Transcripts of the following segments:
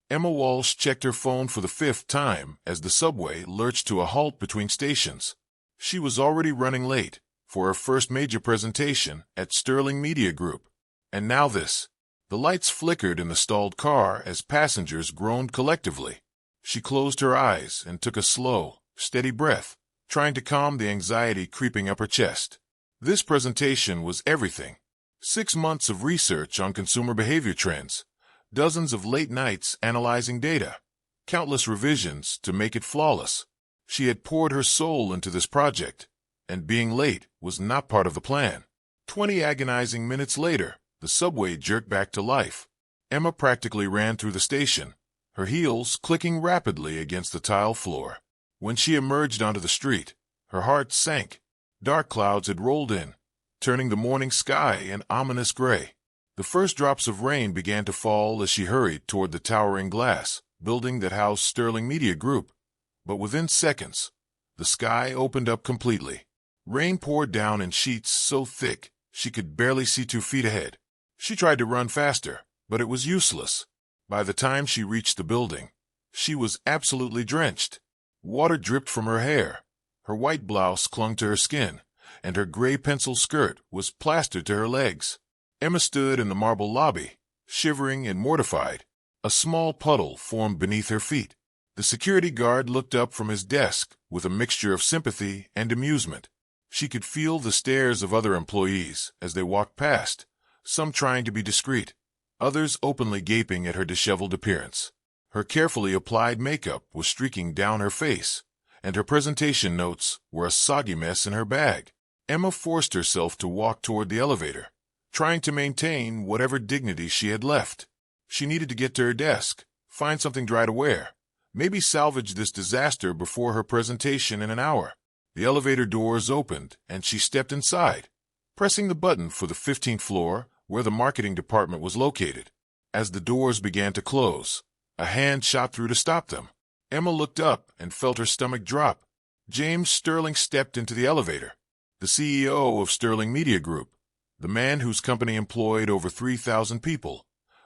Emma Walsh checked her phone for the fifth time as the subway lurched to a halt between stations. She was already running late for her first major presentation at Sterling Media Group. And now this. The lights flickered in the stalled car as passengers groaned collectively. She closed her eyes and took a slow, steady breath, trying to calm the anxiety creeping up her chest. This presentation was everything. 6 months of research on consumer behavior trends, dozens of late nights analyzing data, countless revisions to make it flawless. She had poured her soul into this project, and being late was not part of the plan. 20 agonizing minutes later, the subway jerked back to life. Emma practically ran through the station, her heels clicking rapidly against the tile floor. When she emerged onto the street, her heart sank. Dark clouds had rolled in, turning the morning sky an ominous gray. The first drops of rain began to fall as she hurried toward the towering glass building that housed Sterling Media Group. But within seconds, the sky opened up completely. Rain poured down in sheets so thick she could barely see 2 feet ahead. She tried to run faster, but it was useless. By the time she reached the building, she was absolutely drenched. Water dripped from her hair, her white blouse clung to her skin, and her gray pencil skirt was plastered to her legs. Emma stood in the marble lobby, shivering and mortified. A small puddle formed beneath her feet. The security guard looked up from his desk with a mixture of sympathy and amusement. She could feel the stares of other employees as they walked past, some trying to be discreet, others openly gaping at her disheveled appearance. Her carefully applied makeup was streaking down her face, and her presentation notes were a soggy mess in her bag. Emma forced herself to walk toward the elevator, trying to maintain whatever dignity she had left. She needed to get to her desk, find something dry to wear, maybe salvage this disaster before her presentation in an hour. The elevator doors opened, and she stepped inside, pressing the button for the 15th floor where the marketing department was located. As the doors began to close, a hand shot through to stop them. Emma looked up and felt her stomach drop. James Sterling stepped into the elevator, the CEO of Sterling Media Group, the man whose company employed over 3,000 people,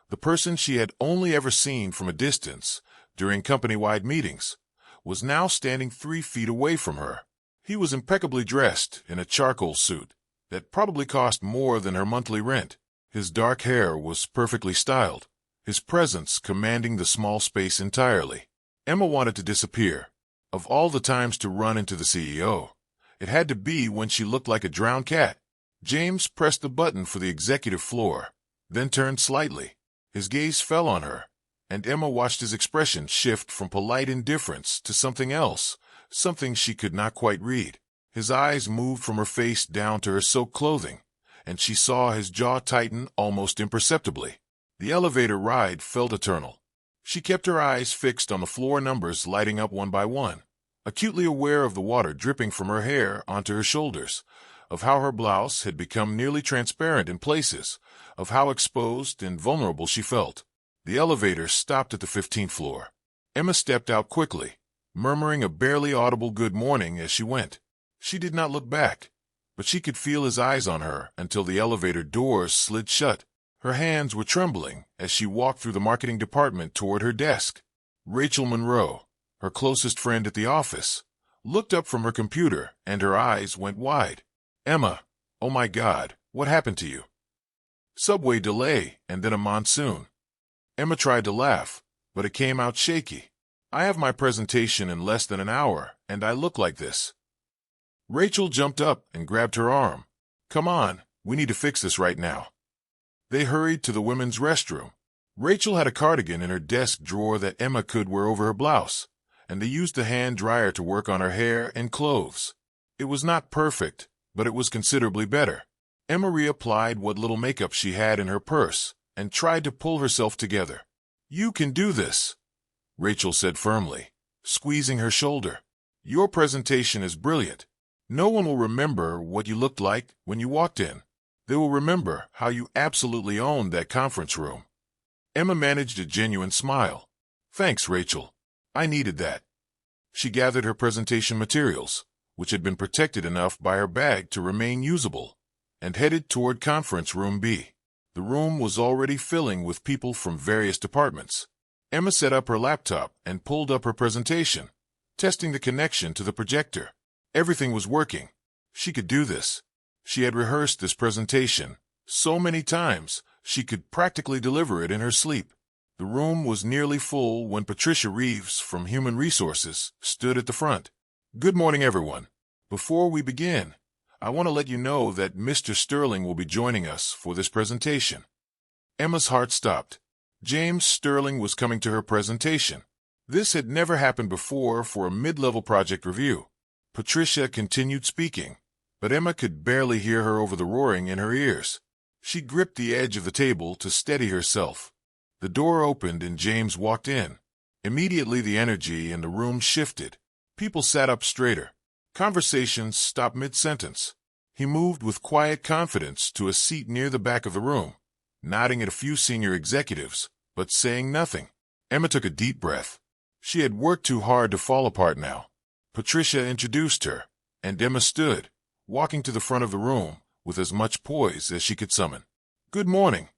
the person she had only ever seen from a distance during company-wide meetings, was now standing 3 feet away from her. He was impeccably dressed in a charcoal suit that probably cost more than her monthly rent. His dark hair was perfectly styled, his presence commanding the small space entirely. Emma wanted to disappear. Of all the times to run into the CEO, it had to be when she looked like a drowned cat. James pressed the button for the executive floor, then turned slightly. His gaze fell on her, and Emma watched his expression shift from polite indifference to something else, something she could not quite read. His eyes moved from her face down to her soaked clothing, and she saw his jaw tighten almost imperceptibly. The elevator ride felt eternal. She kept her eyes fixed on the floor numbers lighting up one by one, acutely aware of the water dripping from her hair onto her shoulders, of how her blouse had become nearly transparent in places, of how exposed and vulnerable she felt. The elevator stopped at the 15th floor. Emma stepped out quickly, murmuring a barely audible good morning as she went. She did not look back, but she could feel his eyes on her until the elevator doors slid shut. Her hands were trembling as she walked through the marketing department toward her desk. Rachel Monroe, her closest friend at the office, looked up from her computer and her eyes went wide. "Emma, oh my God, what happened to you?" "Subway delay and then a monsoon." Emma tried to laugh, but it came out shaky. "I have my presentation in less than an hour, and I look like this." Rachel jumped up and grabbed her arm. "Come on, we need to fix this right now." They hurried to the women's restroom. Rachel had a cardigan in her desk drawer that Emma could wear over her blouse, and they used the hand dryer to work on her hair and clothes. It was not perfect, but it was considerably better. Emma reapplied what little makeup she had in her purse and tried to pull herself together. "You can do this," Rachel said firmly, squeezing her shoulder. "Your presentation is brilliant. No one will remember what you looked like when you walked in. They will remember how you absolutely owned that conference room." Emma managed a genuine smile. "Thanks, Rachel. I needed that." She gathered her presentation materials, which had been protected enough by her bag to remain usable, and headed toward conference room B. The room was already filling with people from various departments. Emma set up her laptop and pulled up her presentation, testing the connection to the projector. Everything was working. She could do this. She had rehearsed this presentation so many times, she could practically deliver it in her sleep. The room was nearly full when Patricia Reeves from Human Resources stood at the front. Good morning, everyone. Before we begin, I want to let you know that Mr. Sterling will be joining us for this presentation. Emma's heart stopped. James Sterling was coming to her presentation. This had never happened before for a mid-level project review. Patricia continued speaking, but Emma could barely hear her over the roaring in her ears. She gripped the edge of the table to steady herself. The door opened and James walked in. Immediately the energy in the room shifted. People sat up straighter. Conversations stopped mid-sentence. He moved with quiet confidence to a seat near the back of the room, nodding at a few senior executives, but saying nothing. Emma took a deep breath. She had worked too hard to fall apart now. Patricia introduced her, and Emma stood, walking to the front of the room with as much poise as she could summon. Good morning,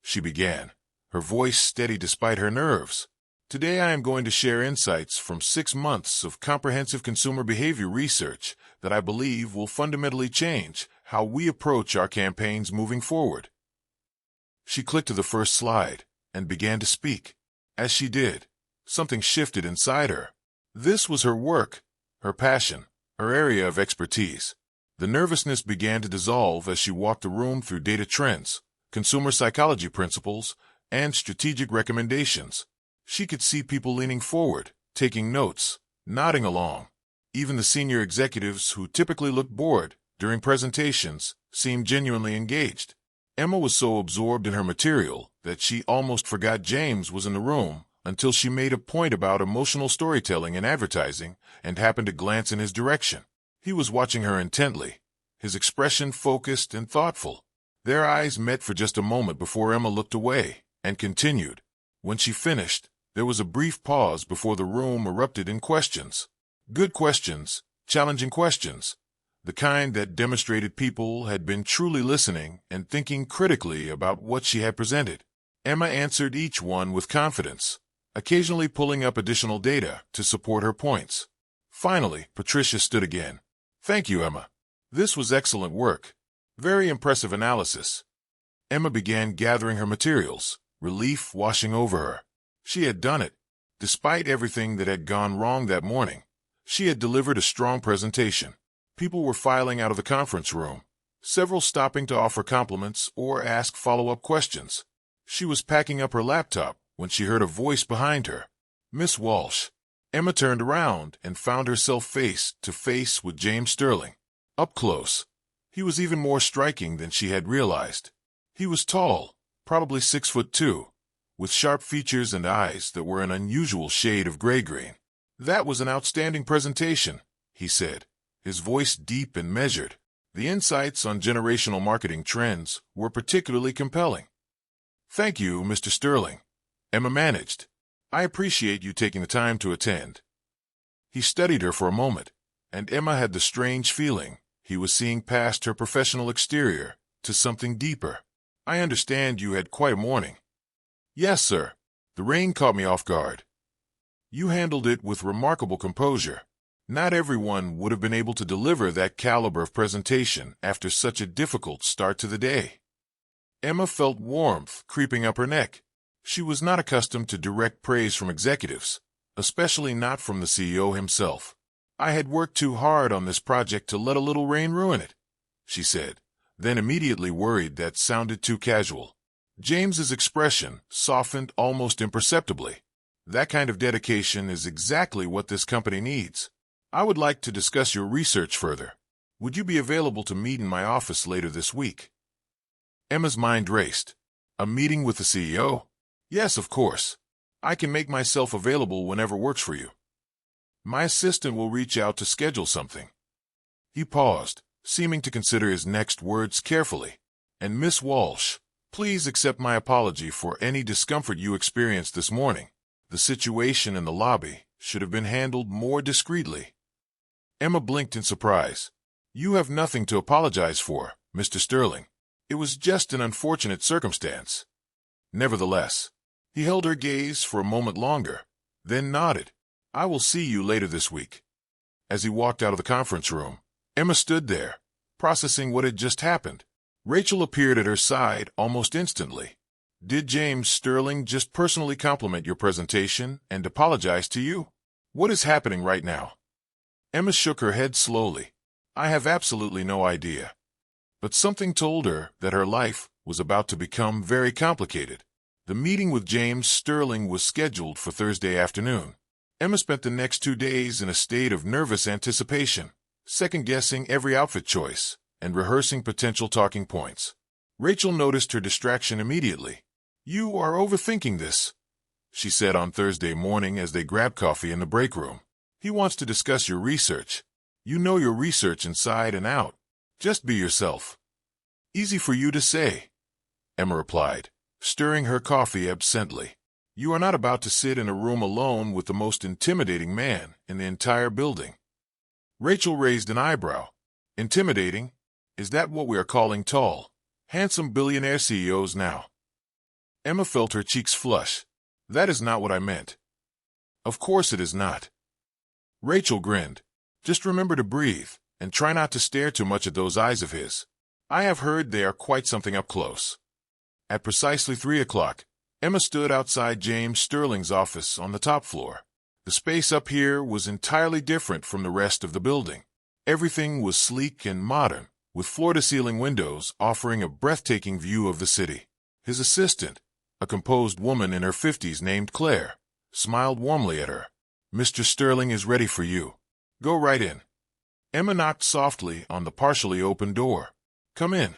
she began, her voice steady despite her nerves. Today I am going to share insights from 6 months of comprehensive consumer behavior research that I believe will fundamentally change how we approach our campaigns moving forward. She clicked to the first slide and began to speak. As she did, something shifted inside her. This was her work, her passion, her area of expertise. The nervousness began to dissolve as she walked the room through data trends, consumer psychology principles, and strategic recommendations. She could see people leaning forward, taking notes, nodding along. Even the senior executives who typically looked bored during presentations seemed genuinely engaged. Emma was so absorbed in her material that she almost forgot James was in the room until she made a point about emotional storytelling and advertising and happened to glance in his direction. He was watching her intently, his expression focused and thoughtful. Their eyes met for just a moment before Emma looked away and continued. When she finished, there was a brief pause before the room erupted in questions. Good questions, challenging questions, the kind that demonstrated people had been truly listening and thinking critically about what she had presented. Emma answered each one with confidence, occasionally pulling up additional data to support her points. Finally, Patricia stood again. Thank you, Emma. This was excellent work. Very impressive analysis. Emma began gathering her materials, relief washing over her. She had done it. Despite everything that had gone wrong that morning, she had delivered a strong presentation. People were filing out of the conference room, several stopping to offer compliments or ask follow-up questions. She was packing up her laptop when she heard a voice behind her. Miss Walsh. Emma turned around and found herself face to face with James Sterling. Up close, he was even more striking than she had realized. He was tall, probably 6'2", with sharp features and eyes that were an unusual shade of gray-green. That was an outstanding presentation, he said, his voice deep and measured. The insights on generational marketing trends were particularly compelling. Thank you, Mr. Sterling, Emma managed. I appreciate you taking the time to attend. He studied her for a moment, and Emma had the strange feeling he was seeing past her professional exterior to something deeper. I understand you had quite a morning. Yes, sir. The rain caught me off guard. You handled it with remarkable composure. Not everyone would have been able to deliver that caliber of presentation after such a difficult start to the day. Emma felt warmth creeping up her neck. She was not accustomed to direct praise from executives, especially not from the CEO himself. I had worked too hard on this project to let a little rain ruin it, she said, then immediately worried that sounded too casual. James's expression softened almost imperceptibly. That kind of dedication is exactly what this company needs. I would like to discuss your research further. Would you be available to meet in my office later this week? Emma's mind raced. A meeting with the CEO? Yes, of course. I can make myself available whenever works for you. My assistant will reach out to schedule something. He paused, seeming to consider his next words carefully. And Miss Walsh, please accept my apology for any discomfort you experienced this morning. The situation in the lobby should have been handled more discreetly. Emma blinked in surprise. You have nothing to apologize for, Mr. Sterling. It was just an unfortunate circumstance. Nevertheless, He held her gaze for a moment longer, then nodded. I will see you later this week. As he walked out of the conference room, Emma stood there, processing what had just happened. Rachel appeared at her side almost instantly. Did James Sterling just personally compliment your presentation and apologize to you? What is happening right now? Emma shook her head slowly. I have absolutely no idea. But something told her that her life was about to become very complicated. The meeting with James Sterling was scheduled for Thursday afternoon. Emma spent the next 2 days in a state of nervous anticipation, second-guessing every outfit choice and rehearsing potential talking points. Rachel noticed her distraction immediately. You are overthinking this, she said on Thursday morning as they grabbed coffee in the break room. He wants to discuss your research. You know your research inside and out. Just be yourself. Easy for you to say, Emma replied, stirring her coffee absently. You are not about to sit in a room alone with the most intimidating man in the entire building. Rachel raised an eyebrow. Intimidating? Is that what we are calling tall, handsome billionaire CEOs now? Emma felt her cheeks flush. That is not what I meant. Of course it is not. Rachel grinned. Just remember to breathe and try not to stare too much at those eyes of his. I have heard they are quite something up close. At precisely 3 o'clock, Emma stood outside James Sterling's office on the top floor. The space up here was entirely different from the rest of the building. Everything was sleek and modern, with floor-to-ceiling windows offering a breathtaking view of the city. His assistant, a composed woman in her 50s named Claire, smiled warmly at her. Mr. Sterling is ready for you. Go right in. Emma knocked softly on the partially open door. Come in,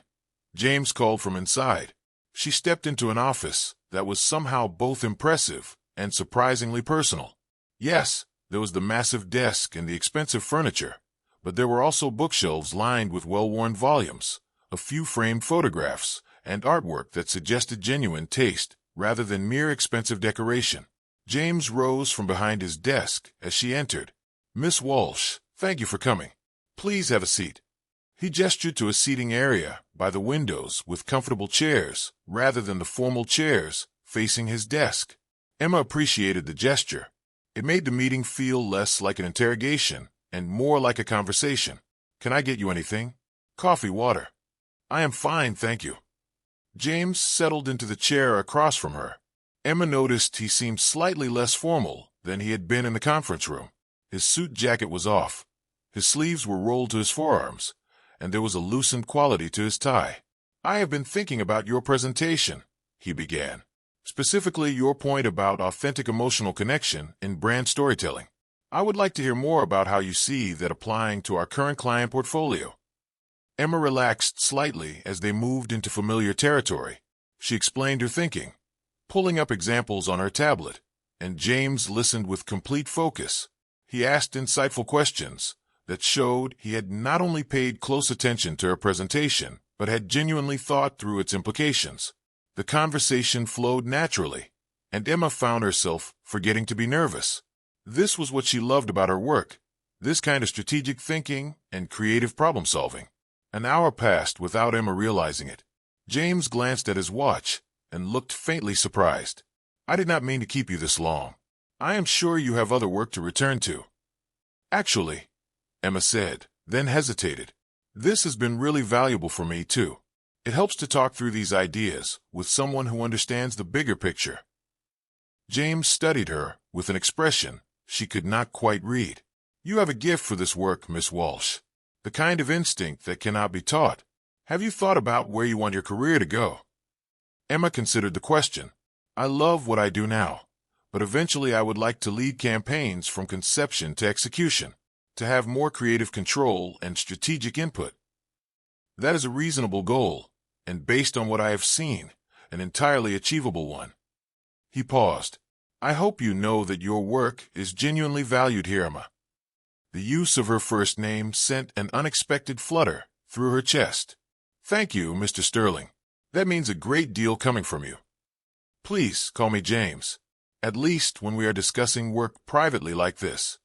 James called from inside. She stepped into an office that was somehow both impressive and surprisingly personal. Yes, there was the massive desk and the expensive furniture, but there were also bookshelves lined with well-worn volumes, a few framed photographs, and artwork that suggested genuine taste rather than mere expensive decoration. James rose from behind his desk as she entered. Miss Walsh, thank you for coming. Please have a seat. He gestured to a seating area by the windows with comfortable chairs rather than the formal chairs facing his desk. Emma appreciated the gesture. It made the meeting feel less like an interrogation and more like a conversation. Can I get you anything? Coffee, water. I am fine, thank you. James settled into the chair across from her. Emma noticed he seemed slightly less formal than he had been in the conference room. His suit jacket was off. His sleeves were rolled to his forearms, and there was a loosened quality to his tie. I have been thinking about your presentation, he began. Specifically your point about authentic emotional connection in brand storytelling. I would like to hear more about how you see that applying to our current client portfolio. Emma relaxed slightly as they moved into familiar territory. She explained her thinking, pulling up examples on her tablet, and James listened with complete focus. He asked insightful questions that showed he had not only paid close attention to her presentation, but had genuinely thought through its implications. The conversation flowed naturally, and Emma found herself forgetting to be nervous. This was what she loved about her work, this kind of strategic thinking and creative problem-solving. An hour passed without Emma realizing it. James glanced at his watch and looked faintly surprised. I did not mean to keep you this long. I am sure you have other work to return to. Actually, Emma said, then hesitated. This has been really valuable for me, too. It helps to talk through these ideas with someone who understands the bigger picture. James studied her with an expression she could not quite read. You have a gift for this work, Miss Walsh. The kind of instinct that cannot be taught. Have you thought about where you want your career to go? Emma considered the question. I love what I do now, but eventually I would like to lead campaigns from conception to execution, to have more creative control and strategic input. That is a reasonable goal, and based on what I have seen, an entirely achievable one. He paused. I hope you know that your work is genuinely valued here, Emma. The use of her first name sent an unexpected flutter through her chest. Thank you, Mr. Sterling. That means a great deal coming from you. Please call me James, at least when we are discussing work privately like this.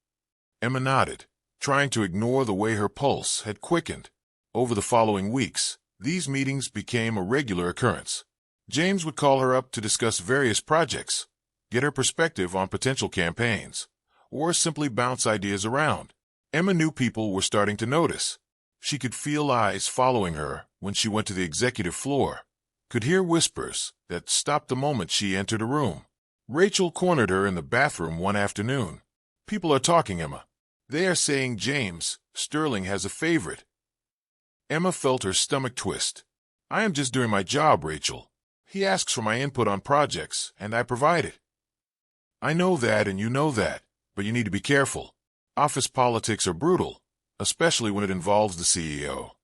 Emma nodded, trying to ignore the way her pulse had quickened. Over the following weeks, these meetings became a regular occurrence. James would call her up to discuss various projects, get her perspective on potential campaigns, or simply bounce ideas around. Emma knew people were starting to notice. She could feel eyes following her when she went to the executive floor, could hear whispers that stopped the moment she entered a room. Rachel cornered her in the bathroom one afternoon. "People are talking, Emma. They are saying James Sterling has a favorite." Emma felt her stomach twist. "I am just doing my job, Rachel. He asks for my input on projects, and I provide it." "I know that, and you know that, but you need to be careful. Office politics are brutal, especially when it involves the CEO."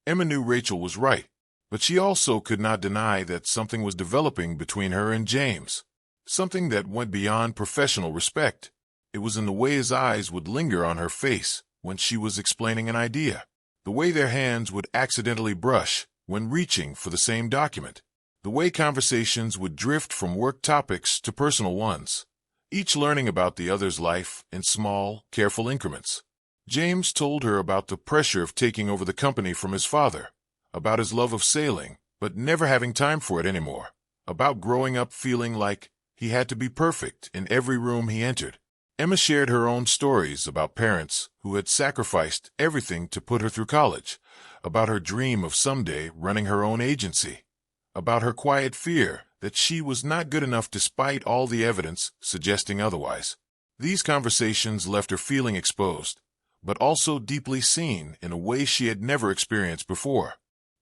Emma knew Rachel was right, but she also could not deny that something was developing between her and James, something that went beyond professional respect. It was in the way his eyes would linger on her face when she was explaining an idea, the way their hands would accidentally brush when reaching for the same document, the way conversations would drift from work topics to personal ones, each learning about the other's life in small, careful increments. James told her about the pressure of taking over the company from his father, about his love of sailing, but never having time for it anymore, about growing up feeling like he had to be perfect in every room he entered. Emma shared her own stories about parents who had sacrificed everything to put her through college, about her dream of someday running her own agency, about her quiet fear that she was not good enough despite all the evidence suggesting otherwise. These conversations left her feeling exposed, but also deeply seen in a way she had never experienced before.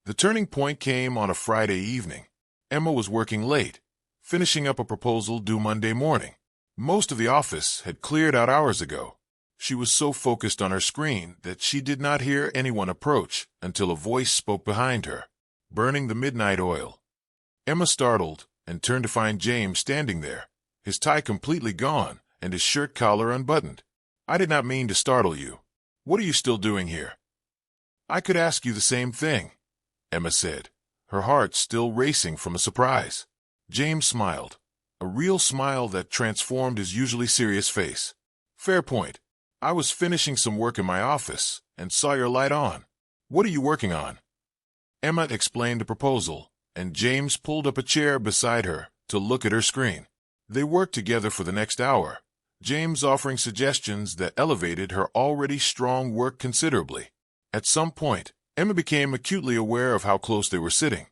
The turning point came on a Friday evening. Emma was working late, finishing up a proposal due Monday morning. Most of the office had cleared out hours ago. She was so focused on her screen that she did not hear anyone approach until a voice spoke behind her, burning the midnight oil. Emma startled and turned to find James standing there, his tie completely gone and his shirt collar unbuttoned. "I did not mean to startle you. What are you still doing here?" "I could ask you the same thing," Emma said, her heart still racing from a surprise. James smiled, a real smile that transformed his usually serious face. "Fair point. I was finishing some work in my office and saw your light on. What are you working on?" Emma explained the proposal, and James pulled up a chair beside her to look at her screen. They worked together for the next hour, James offering suggestions that elevated her already strong work considerably. At some point, Emma became acutely aware of how close they were sitting,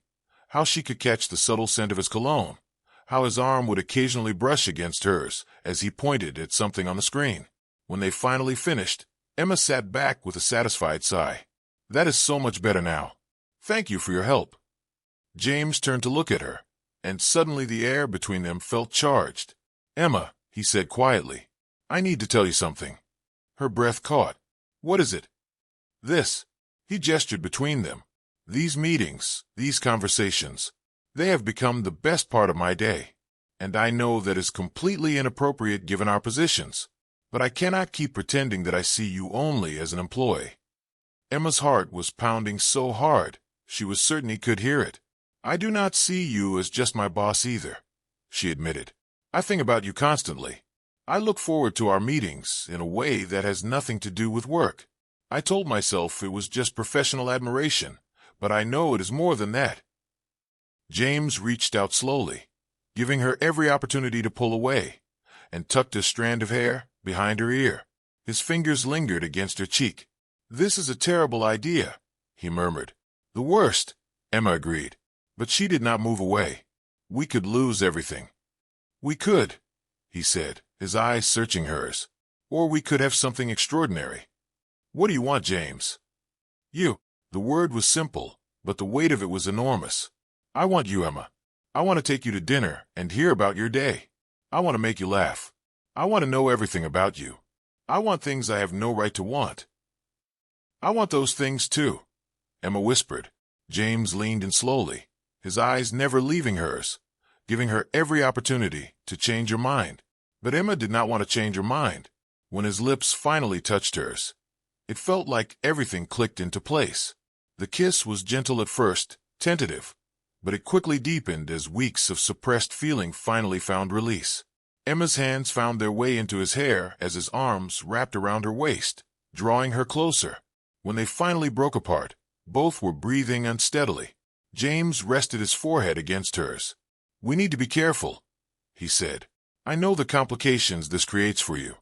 how she could catch the subtle scent of his cologne, how his arm would occasionally brush against hers as he pointed at something on the screen. When they finally finished, Emma sat back with a satisfied sigh. "That is so much better now. Thank you for your help." James turned to look at her, and suddenly the air between them felt charged. "Emma," he said quietly, "I need to tell you something." Her breath caught. "What is it?" "This." He gestured between them. "These meetings, these conversations, they have become the best part of my day. And I know that is completely inappropriate given our positions, but I cannot keep pretending that I see you only as an employee." Emma's heart was pounding so hard, she was certain he could hear it. "I do not see you as just my boss either," she admitted. "I think about you constantly. I look forward to our meetings in a way that has nothing to do with work. I told myself it was just professional admiration, but I know it is more than that." James reached out slowly, giving her every opportunity to pull away, and tucked a strand of hair behind her ear. His fingers lingered against her cheek. "This is a terrible idea," he murmured. "The worst," Emma agreed, but she did not move away. "We could lose everything." "We could," he said, his eyes searching hers. "Or we could have something extraordinary." "What do you want, James?" "You." The word was simple, but the weight of it was enormous. "I want you, Emma. I want to take you to dinner and hear about your day. I want to make you laugh. I want to know everything about you. I want things I have no right to want." "I want those things too," Emma whispered. James leaned in slowly, his eyes never leaving hers, giving her every opportunity to change her mind. But Emma did not want to change her mind. When his lips finally touched hers, it felt like everything clicked into place. The kiss was gentle at first, tentative, but it quickly deepened as weeks of suppressed feeling finally found release. Emma's hands found their way into his hair as his arms wrapped around her waist, drawing her closer. When they finally broke apart, both were breathing unsteadily. James rested his forehead against hers. "We need to be careful," he said. "I know the complications this creates for you.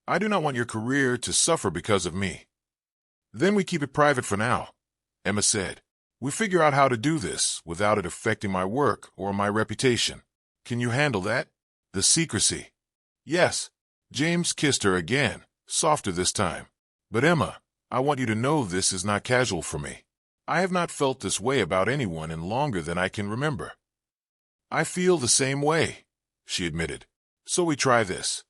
I do not want your career to suffer because of me." "Then we keep it private for now," Emma said. "We figure out how to do this without it affecting my work or my reputation. Can you handle that? The secrecy." "Yes." James kissed her again, softer this time. "But Emma, I want you to know this is not casual for me. I have not felt this way about anyone in longer than I can remember." "I feel the same way," she admitted. "So we try this."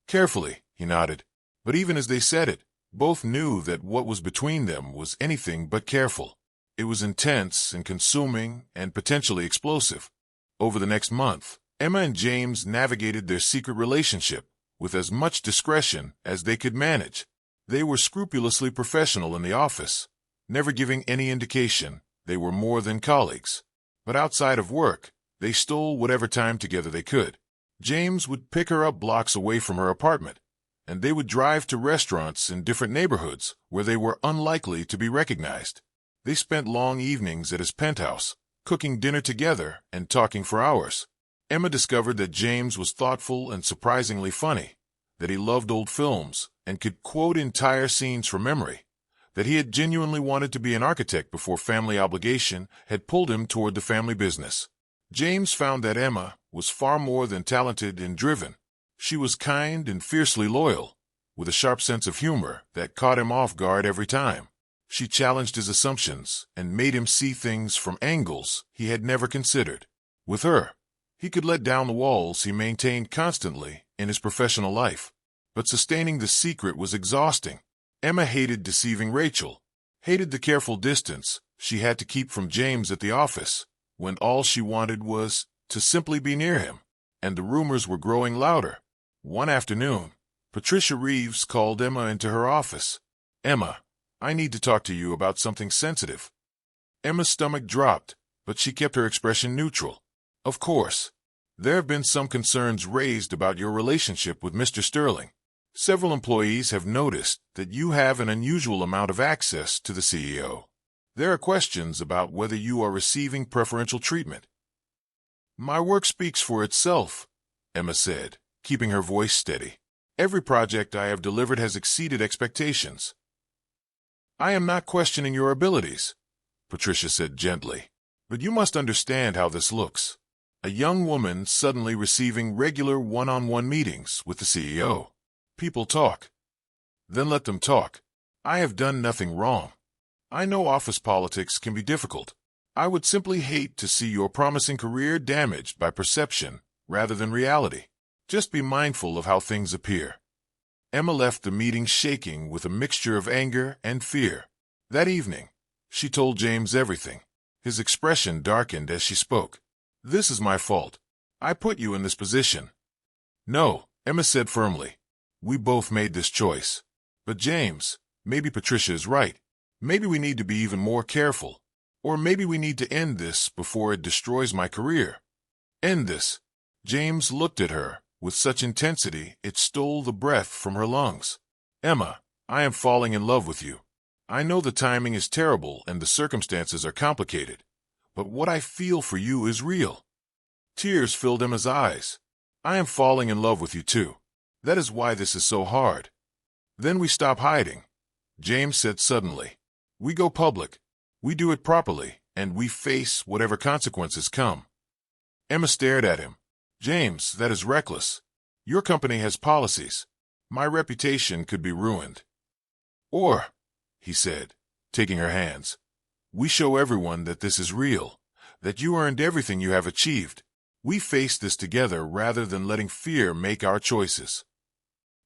Carefully, he nodded. But even as they said it, both knew that what was between them was anything but careful. It was intense and consuming and potentially explosive. Over the next month, Emma and James navigated their secret relationship with as much discretion as they could manage. They were scrupulously professional in the office, never giving any indication they were more than colleagues. But outside of work, they stole whatever time together they could. James would pick her up blocks away from her apartment, and they would drive to restaurants in different neighborhoods where they were unlikely to be recognized. They spent long evenings at his penthouse, cooking dinner together and talking for hours. Emma discovered that James was thoughtful and surprisingly funny, that he loved old films and could quote entire scenes from memory, that he had genuinely wanted to be an architect before family obligation had pulled him toward the family business. James found that Emma was far more than talented and driven. She was kind and fiercely loyal, with a sharp sense of humor that caught him off guard every time. She challenged his assumptions and made him see things from angles he had never considered. With her, he could let down the walls he maintained constantly in his professional life. But sustaining the secret was exhausting. Emma hated deceiving Rachel, hated the careful distance she had to keep from James at the office, when all she wanted was to simply be near him. And the rumors were growing louder. One afternoon, Patricia Reeves called Emma into her office. "Emma, I need to talk to you about something sensitive." Emma's stomach dropped, but she kept her expression neutral. "Of course. There have been some concerns raised about your relationship with Mr. Sterling. Several employees have noticed that you have an unusual amount of access to the CEO. There are questions about whether you are receiving preferential treatment." "My work speaks for itself," Emma said, keeping her voice steady. "Every project I have delivered has exceeded expectations." "I am not questioning your abilities," Patricia said gently. "But you must understand how this looks. A young woman suddenly receiving regular one-on-one meetings with the CEO. People talk. Then let them talk. I have done nothing wrong. I know office politics can be difficult. I would simply hate to see your promising career damaged by perception rather than reality. Just be mindful of how things appear." Emma left the meeting shaking with a mixture of anger and fear. That evening, she told James everything. His expression darkened as she spoke. "This is my fault. I put you in this position." "No," Emma said firmly. "We both made this choice. But James, maybe Patricia is right. Maybe we need to be even more careful. Or maybe we need to end this before it destroys my career." "End this." James looked at her with such intensity it stole the breath from her lungs. "Emma, I am falling in love with you. I know the timing is terrible and the circumstances are complicated, but what I feel for you is real." Tears filled Emma's eyes. "I am falling in love with you too. That is why this is so hard." "Then we stop hiding," James said suddenly. "We go public. We do it properly, and we face whatever consequences come." Emma stared at him. "James, that is reckless. Your company has policies. My reputation could be ruined." "Or," he said, taking her hands, "we show everyone that this is real, that you earned everything you have achieved. We face this together rather than letting fear make our choices."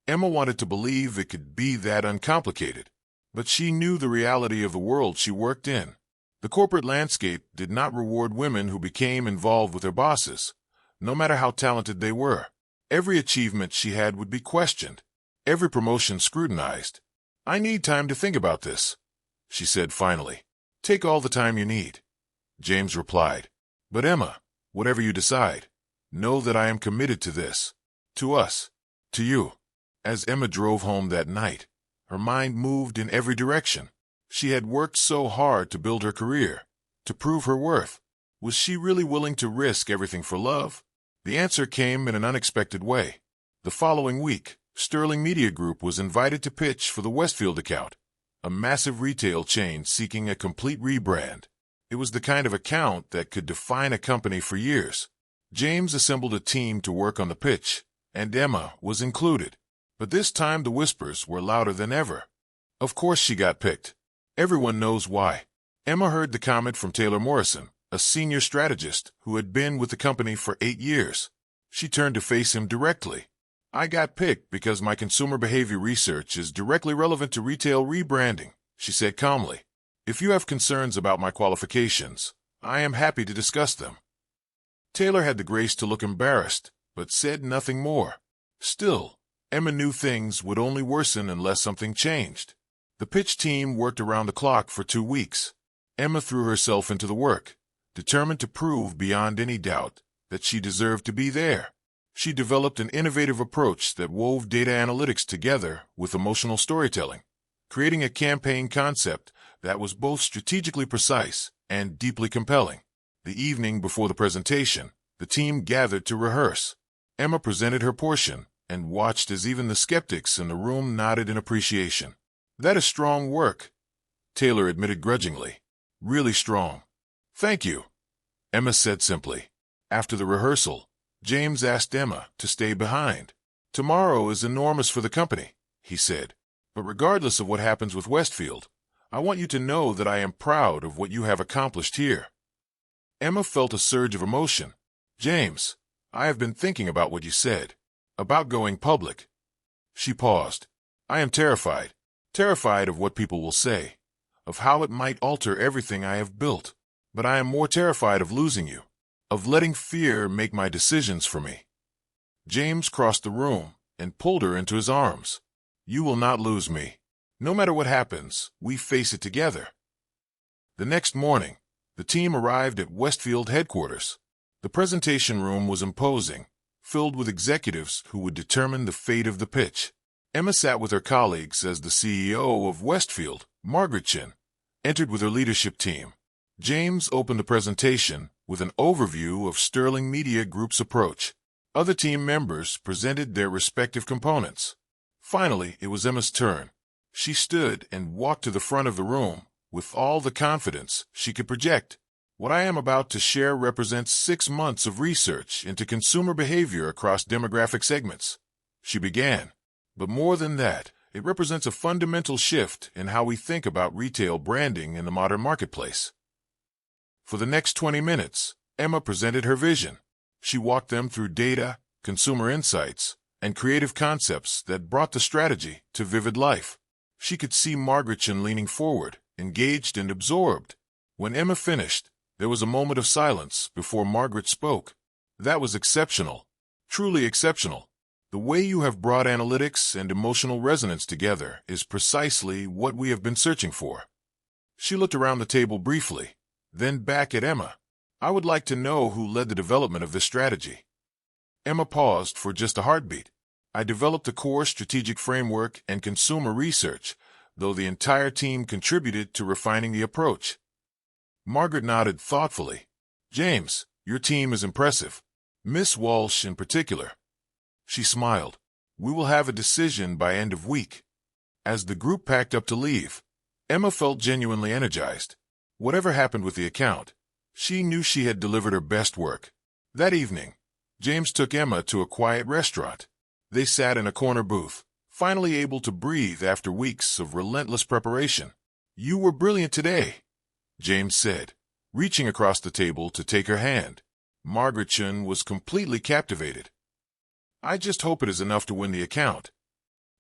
Emma wanted to believe it could be that uncomplicated, but she knew the reality of the world she worked in. The corporate landscape did not reward women who became involved with their bosses, no matter how talented they were. Every achievement she had would be questioned, every promotion scrutinized. "I need time to think about this," she said finally. "Take all the time you need," James replied. "But Emma, whatever you decide, know that I am committed to this, to us, to you." As Emma drove home that night, her mind moved in every direction. She had worked so hard to build her career, to prove her worth. Was she really willing to risk everything for love? The answer came in an unexpected way. The following week, Sterling Media Group was invited to pitch for the Westfield account, a massive retail chain seeking a complete rebrand. It was the kind of account that could define a company for years. James assembled a team to work on the pitch, and Emma was included. But this time the whispers were louder than ever. Of course she got picked. Everyone knows why. Emma heard the comment from Taylor Morrison, a senior strategist who had been with the company for 8 years. She turned to face him directly. "I got picked because my consumer behavior research is directly relevant to retail rebranding," she said calmly. "If you have concerns about my qualifications, I am happy to discuss them." Taylor had the grace to look embarrassed, but said nothing more. Still, Emma knew things would only worsen unless something changed. The pitch team worked around the clock for 2 weeks. Emma threw herself into the work, determined to prove beyond any doubt that she deserved to be there. She developed an innovative approach that wove data analytics together with emotional storytelling, creating a campaign concept that was both strategically precise and deeply compelling. The evening before the presentation, the team gathered to rehearse. Emma presented her portion and watched as even the skeptics in the room nodded in appreciation. "That is strong work," Taylor admitted grudgingly. "Really strong." "Thank you," Emma said simply. After the rehearsal, James asked Emma to stay behind. "Tomorrow is enormous for the company," he said. "But regardless of what happens with Westfield, I want you to know that I am proud of what you have accomplished here." Emma felt a surge of emotion. "James, I have been thinking about what you said. About going public." She paused. "I am terrified. Terrified of what people will say, of how it might alter everything I have built. But I am more terrified of losing you, of letting fear make my decisions for me." James crossed the room and pulled her into his arms. "You will not lose me. No matter what happens, we face it together." The next morning, the team arrived at Westfield headquarters. The presentation room was imposing, filled with executives who would determine the fate of the pitch. Emma sat with her colleagues as the CEO of Westfield, Margaret Chin, entered with her leadership team. James opened the presentation with an overview of Sterling Media Group's approach. Other team members presented their respective components. Finally, it was Emma's turn. She stood and walked to the front of the room with all the confidence she could project. "What I am about to share represents 6 months of research into consumer behavior across demographic segments," she began. "But more than that, it represents a fundamental shift in how we think about retail branding in the modern marketplace." For the next 20 minutes, Emma presented her vision. She walked them through data, consumer insights, and creative concepts that brought the strategy to vivid life. She could see Margaret Chin leaning forward, engaged and absorbed. When Emma finished, there was a moment of silence before Margaret spoke. "That was exceptional. Truly exceptional. The way you have brought analytics and emotional resonance together is precisely what we have been searching for." She looked around the table briefly, then back at Emma. "I would like to know who led the development of this strategy." Emma paused for just a heartbeat. "I developed the core strategic framework and consumer research, though the entire team contributed to refining the approach." Margaret nodded thoughtfully. "James, your team is impressive. Miss Walsh in particular." She smiled. "We will have a decision by end of week." As the group packed up to leave, Emma felt genuinely energized. Whatever happened with the account, she knew she had delivered her best work. That evening, James took Emma to a quiet restaurant. They sat in a corner booth, finally able to breathe after weeks of relentless preparation. "You were brilliant today," James said, reaching across the table to take her hand. Margaret Chin was completely captivated. "I just hope it is enough to win the account."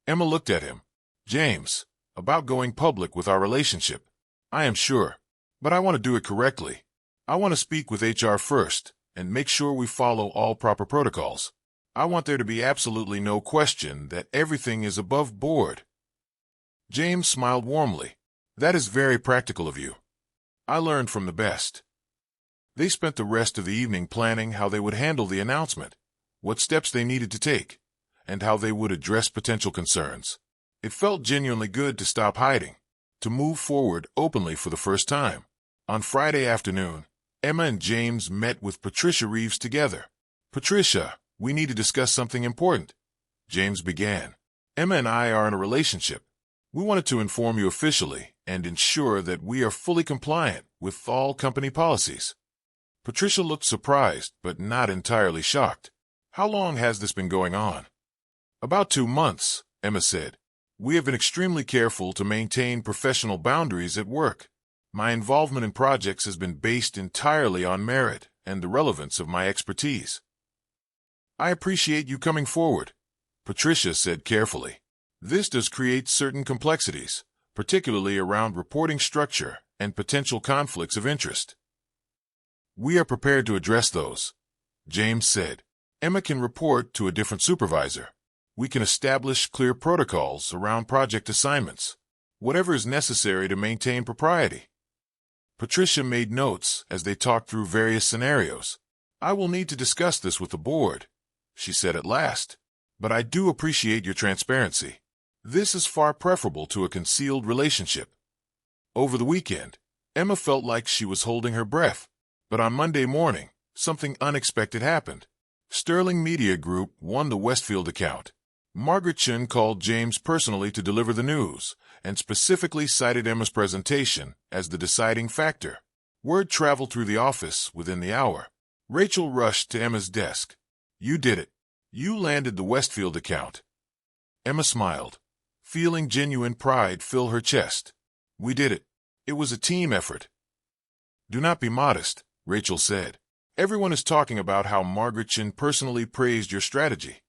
Emma looked at him. "James, about going public with our relationship, I am sure. But I want to do it correctly. I want to speak with HR first and make sure we follow all proper protocols. I want there to be absolutely no question that everything is above board." James smiled warmly. "That is very practical of you. I learned from the best." They spent the rest of the evening planning how they would handle the announcement, what steps they needed to take, and how they would address potential concerns. It felt genuinely good to stop hiding, to move forward openly for the first time. On Friday afternoon, Emma and James met with Patricia Reeves together. "Patricia, we need to discuss something important," James began. "Emma and I are in a relationship. We wanted to inform you officially and ensure that we are fully compliant with all company policies." Patricia looked surprised, but not entirely shocked. "How long has this been going on?" "About 2 months," Emma said. "We have been extremely careful to maintain professional boundaries at work. My involvement in projects has been based entirely on merit and the relevance of my expertise." "I appreciate you coming forward," Patricia said carefully. "This does create certain complexities, particularly around reporting structure and potential conflicts of interest." "We are prepared to address those," James said. "Emma can report to a different supervisor. We can establish clear protocols around project assignments, whatever is necessary to maintain propriety." Patricia made notes as they talked through various scenarios. "I will need to discuss this with the board," she said at last. "But I do appreciate your transparency. This is far preferable to a concealed relationship." Over the weekend, Emma felt like she was holding her breath. But on Monday morning, something unexpected happened. Sterling Media Group won the Westfield account. Margaret Chen called James personally to deliver the news, and specifically cited Emma's presentation as the deciding factor. Word traveled through the office within the hour. Rachel rushed to Emma's desk. "You did it. You landed the Westfield account." Emma smiled, feeling genuine pride fill her chest. "We did it. It was a team effort." "Do not be modest," Rachel said. "Everyone is talking about how Margaret Chen personally praised your strategy."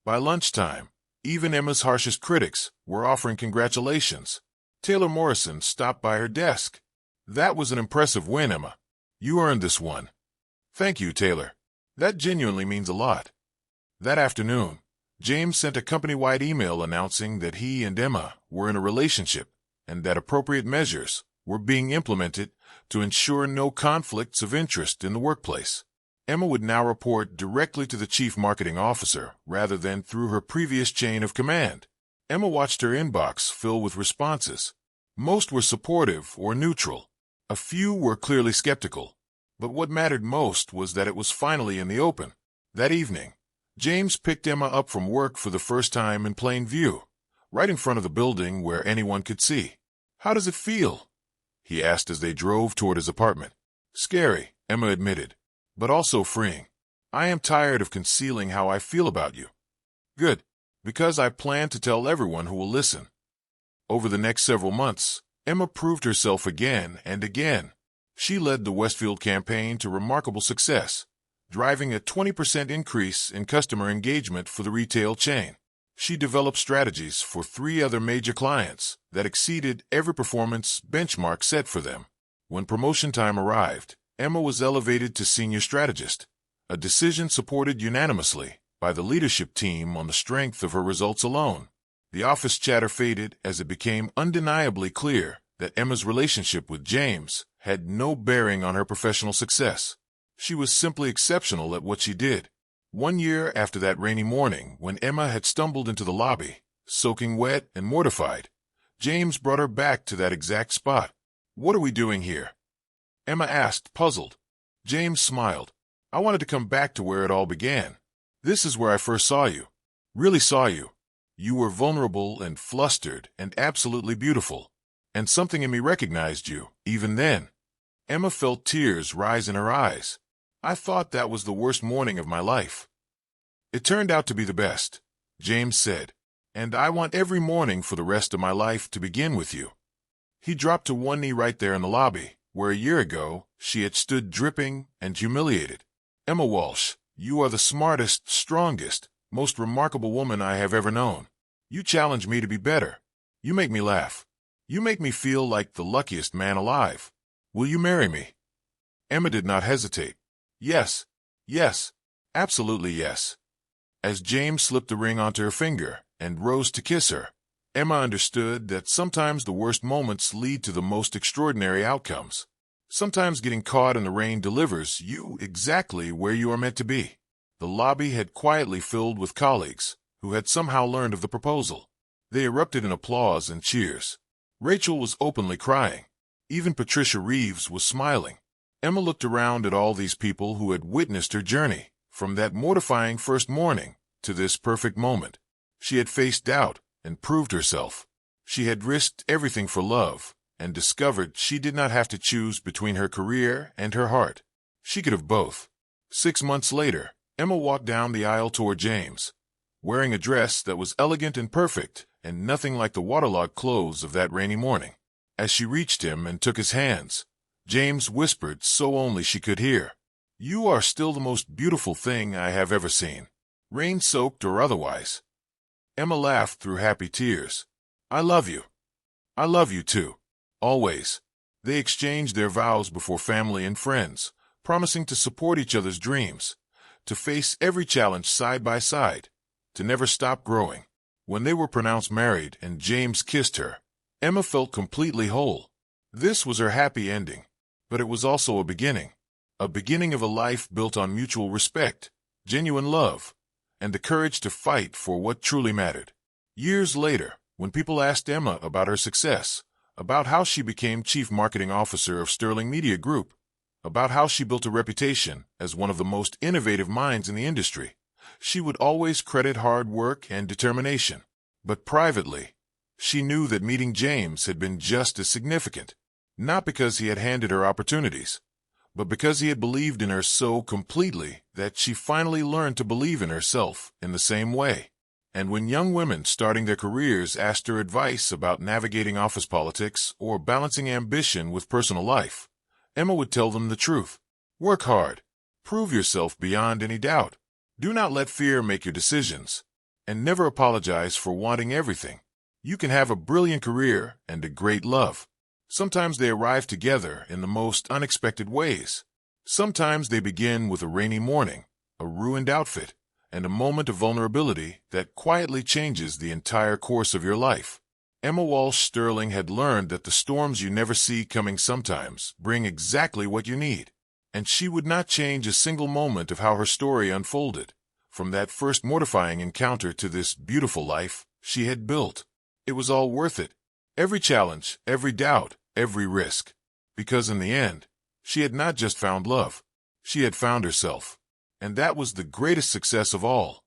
By lunchtime, even Emma's harshest critics were offering congratulations. Taylor Morrison stopped by her desk. "That was an impressive win, Emma. You earned this one." "Thank you, Taylor. That genuinely means a lot." That afternoon, James sent a company-wide email announcing that he and Emma were in a relationship and that appropriate measures were being implemented to ensure no conflicts of interest in the workplace. Emma would now report directly to the chief marketing officer rather than through her previous chain of command. Emma watched her inbox fill with responses. Most were supportive or neutral. A few were clearly skeptical. But what mattered most was that it was finally in the open. That evening, James picked Emma up from work for the first time in plain view, right in front of the building where anyone could see. "How does it feel?" he asked as they drove toward his apartment. "Scary," Emma admitted, "but also freeing. I am tired of concealing how I feel about you." "Good, because I plan to tell everyone who will listen." Over the next several months, Emma proved herself again and again. She led the Westfield campaign to remarkable success, driving a 20% increase in customer engagement for the retail chain. She developed strategies for 3 other major clients that exceeded every performance benchmark set for them. When promotion time arrived, Emma was elevated to senior strategist, a decision supported unanimously by the leadership team on the strength of her results alone. The office chatter faded as it became undeniably clear that Emma's relationship with James had no bearing on her professional success. She was simply exceptional at what she did. 1 year after that rainy morning when Emma had stumbled into the lobby, soaking wet and mortified, James brought her back to that exact spot. "What are we doing here?" Emma asked, puzzled. James smiled. "I wanted to come back to where it all began. This is where I first saw you. Really saw you. You were vulnerable and flustered and absolutely beautiful. And something in me recognized you, even then." Emma felt tears rise in her eyes. "I thought that was the worst morning of my life." "It turned out to be the best," James said. "And I want every morning for the rest of my life to begin with you." He dropped to one knee right there in the lobby, where a year ago she had stood dripping and humiliated. "Emma Walsh, you are the smartest, strongest, most remarkable woman I have ever known. You challenge me to be better. You make me laugh. You make me feel like the luckiest man alive. Will you marry me?" Emma did not hesitate. "Yes, yes, absolutely yes." As James slipped the ring onto her finger and rose to kiss her, Emma understood that sometimes the worst moments lead to the most extraordinary outcomes. Sometimes getting caught in the rain delivers you exactly where you are meant to be. The lobby had quietly filled with colleagues who had somehow learned of the proposal. They erupted in applause and cheers. Rachel was openly crying. Even Patricia Reeves was smiling. Emma looked around at all these people who had witnessed her journey, from that mortifying first morning to this perfect moment. She had faced doubt and proved herself. She had risked everything for love and discovered she did not have to choose between her career and her heart. She could have both. 6 months later, Emma walked down the aisle toward James, wearing a dress that was elegant and perfect and nothing like the waterlogged clothes of that rainy morning. As she reached him and took his hands, James whispered so only she could hear, "You are still the most beautiful thing I have ever seen, rain-soaked or otherwise." Emma laughed through happy tears. "I love you. I love you too. Always." They exchanged their vows before family and friends, promising to support each other's dreams, to face every challenge side by side, to never stop growing. When they were pronounced married and James kissed her, Emma felt completely whole. This was her happy ending, but it was also a beginning of a life built on mutual respect, genuine love, and the courage to fight for what truly mattered. Years later, when people asked Emma about her success, about how she became Chief Marketing Officer of Sterling Media Group, about how she built a reputation as one of the most innovative minds in the industry, she would always credit hard work and determination. But privately, she knew that meeting James had been just as significant, not because he had handed her opportunities, but because he had believed in her so completely that she finally learned to believe in herself in the same way. And when young women starting their careers asked her advice about navigating office politics or balancing ambition with personal life, Emma would tell them the truth. Work hard. Prove yourself beyond any doubt. Do not let fear make your decisions. And never apologize for wanting everything. You can have a brilliant career and a great love. Sometimes they arrive together in the most unexpected ways. Sometimes they begin with a rainy morning, a ruined outfit, and a moment of vulnerability that quietly changes the entire course of your life. Emma Walsh Sterling had learned that the storms you never see coming sometimes bring exactly what you need. And she would not change a single moment of how her story unfolded, from that first mortifying encounter to this beautiful life she had built. It was all worth it. Every challenge, every doubt, every risk. Because in the end, she had not just found love. She had found herself. And that was the greatest success of all.